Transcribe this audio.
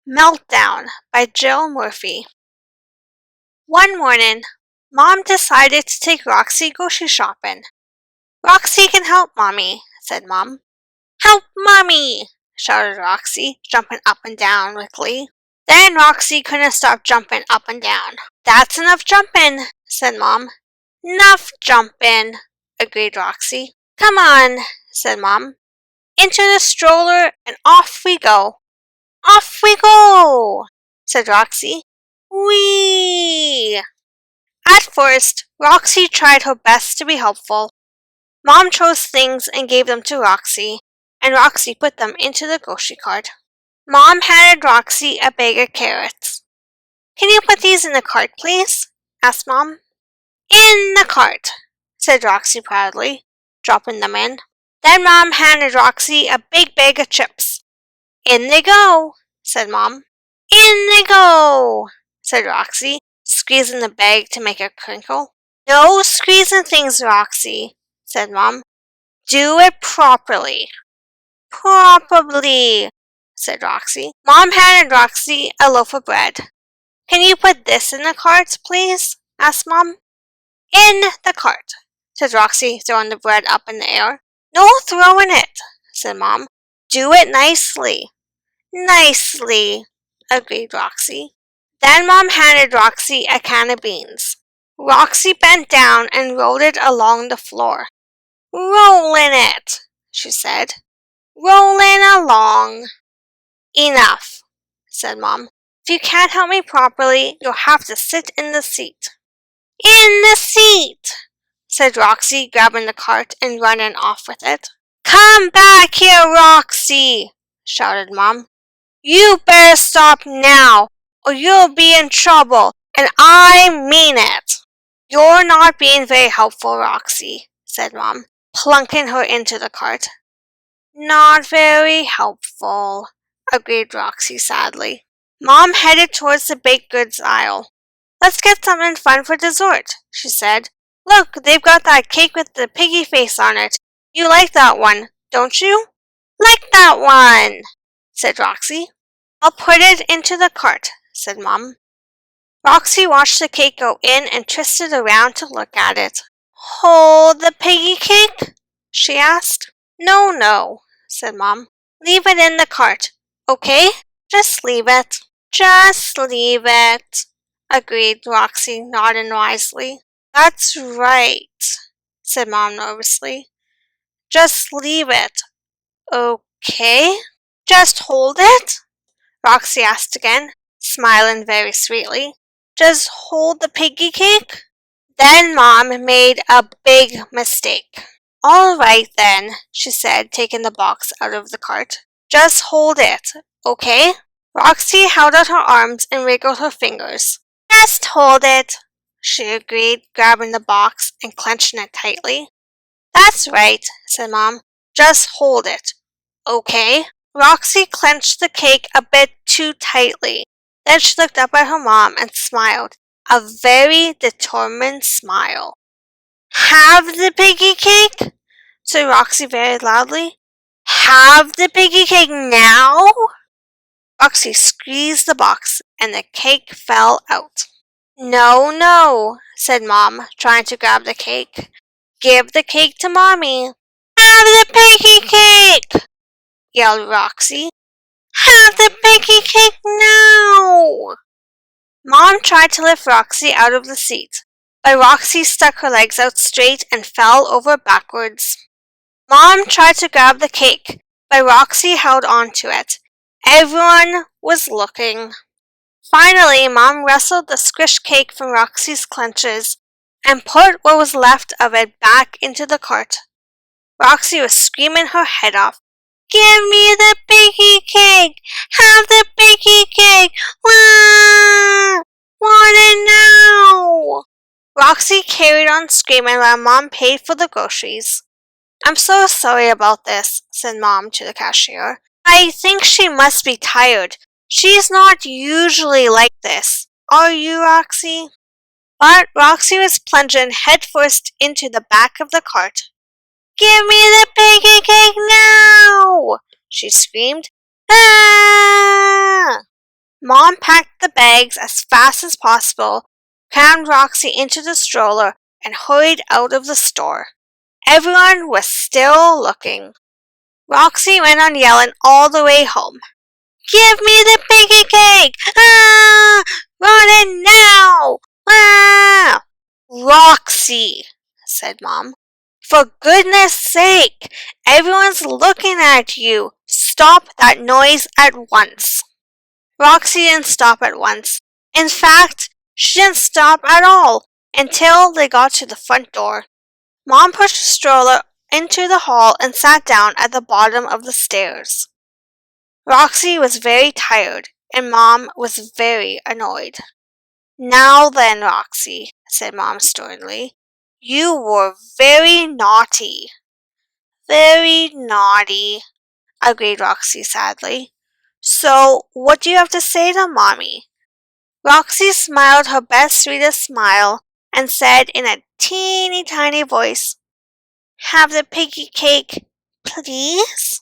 Meltdown by Jill Murphy. One morning, Mom decided to take Roxy grocery shopping. Roxy can help Mommy, said Mom. Help Mommy, shouted Roxy, jumping up and down with glee. Then Roxy couldn't stop jumping up and down. That's enough jumping, said Mom. Enough jumping, agreed Roxy. Come on, said Mom. Into the stroller and off we go. Off we go, said Roxy. Whee! At first, Roxy tried her best to be helpful. Mom chose things and gave them to Roxy, and Roxy put them into the grocery cart. Mom handed Roxy a bag of carrots. Can you put these in the cart, please? Asked Mom. In the cart, said Roxy proudly, dropping them in. Then Mom handed Roxy a big bag of chips. In they go, said Mom. In they go, said Roxy, squeezing the bag to make it crinkle. No squeezing things, Roxy, said Mom. Do it properly. Properly, said Roxy. Mom handed Roxy a loaf of bread. Can you put this in the cart, please? Asked Mom. In the cart, said Roxy, throwing the bread up in the air. No throwing it, said Mom. Do it nicely. Nicely, agreed Roxy. Then Mom handed Roxy a can of beans. Roxy bent down and rolled it along the floor. Rolling it, she said. Rolling along. Enough, said Mom. If you can't help me properly, you'll have to sit in the seat. In the seat, said Roxy, grabbing the cart and running off with it. Come back here, Roxy, shouted Mom. You better stop now, or you'll be in trouble, and I mean it. You're not being very helpful, Roxy, said Mom, plunking her into the cart. Not very helpful, agreed Roxy sadly. Mom headed towards the baked goods aisle. Let's get something fun for dessert, she said. Look, they've got that cake with the piggy face on it. You like that one, don't you? Like that one, said Roxy. I'll put it into the cart, said Mom. Roxy watched the cake go in and twisted around to look at it. Hold the piggy cake? She asked. No, said Mom. Leave it in the cart, okay? Just leave it. Just leave it, agreed Roxy, nodding wisely. That's right, said Mom nervously. Just leave it, okay? Just hold it? Roxy asked again, smiling very sweetly. Just hold the piggy cake? Then Mom made a big mistake. All right then, she said, taking the box out of the cart. Just hold it, okay? Roxy held out her arms and wiggled her fingers. Just hold it, she agreed, grabbing the box and clenching it tightly. That's right, said Mom. Just hold it, okay? Roxy clenched the cake a bit too tightly. Then she looked up at her mom and smiled, a very determined smile. Have the piggy cake? said Roxy very loudly. Have the piggy cake now? Roxy squeezed the box and the cake fell out. No, said Mom, trying to grab the cake. Give the cake to Mommy. Have the piggy cake! Yelled Roxy. Have the piggy cake now! Mom tried to lift Roxy out of the seat, but Roxy stuck her legs out straight and fell over backwards. Mom tried to grab the cake, but Roxy held on to it. Everyone was looking. Finally, Mom wrestled the squished cake from Roxy's clutches and put what was left of it back into the cart. Roxy was screaming her head off. Give me the piggy cake! Have the piggy cake! Wah! Want it now! Roxy carried on screaming while Mom paid for the groceries. I'm so sorry about this, said Mom to the cashier. I think she must be tired. She's not usually like this. Are you, Roxy? But Roxy was plunging headfirst into the back of the cart. Give me the piggy cake now! She screamed. Ah! Mom packed the bags as fast as possible, crammed Roxy into the stroller, and hurried out of the store. Everyone was still looking. Roxy went on yelling all the way home. Give me the piggy cake! Ah! Run it now! Ah! Roxy, said Mom. For goodness sake, everyone's looking at you. Stop that noise at once. Roxy didn't stop at once. In fact, she didn't stop at all until they got to the front door. Mom pushed the stroller into the hall and sat down at the bottom of the stairs. Roxy was very tired, and Mom was very annoyed. Now then, Roxy, said Mom sternly, you were very naughty. Very naughty, agreed Roxy sadly. So, what do you have to say to Mommy? Roxy smiled her best, sweetest smile and said in a teeny tiny voice, Have the piggy cake, please?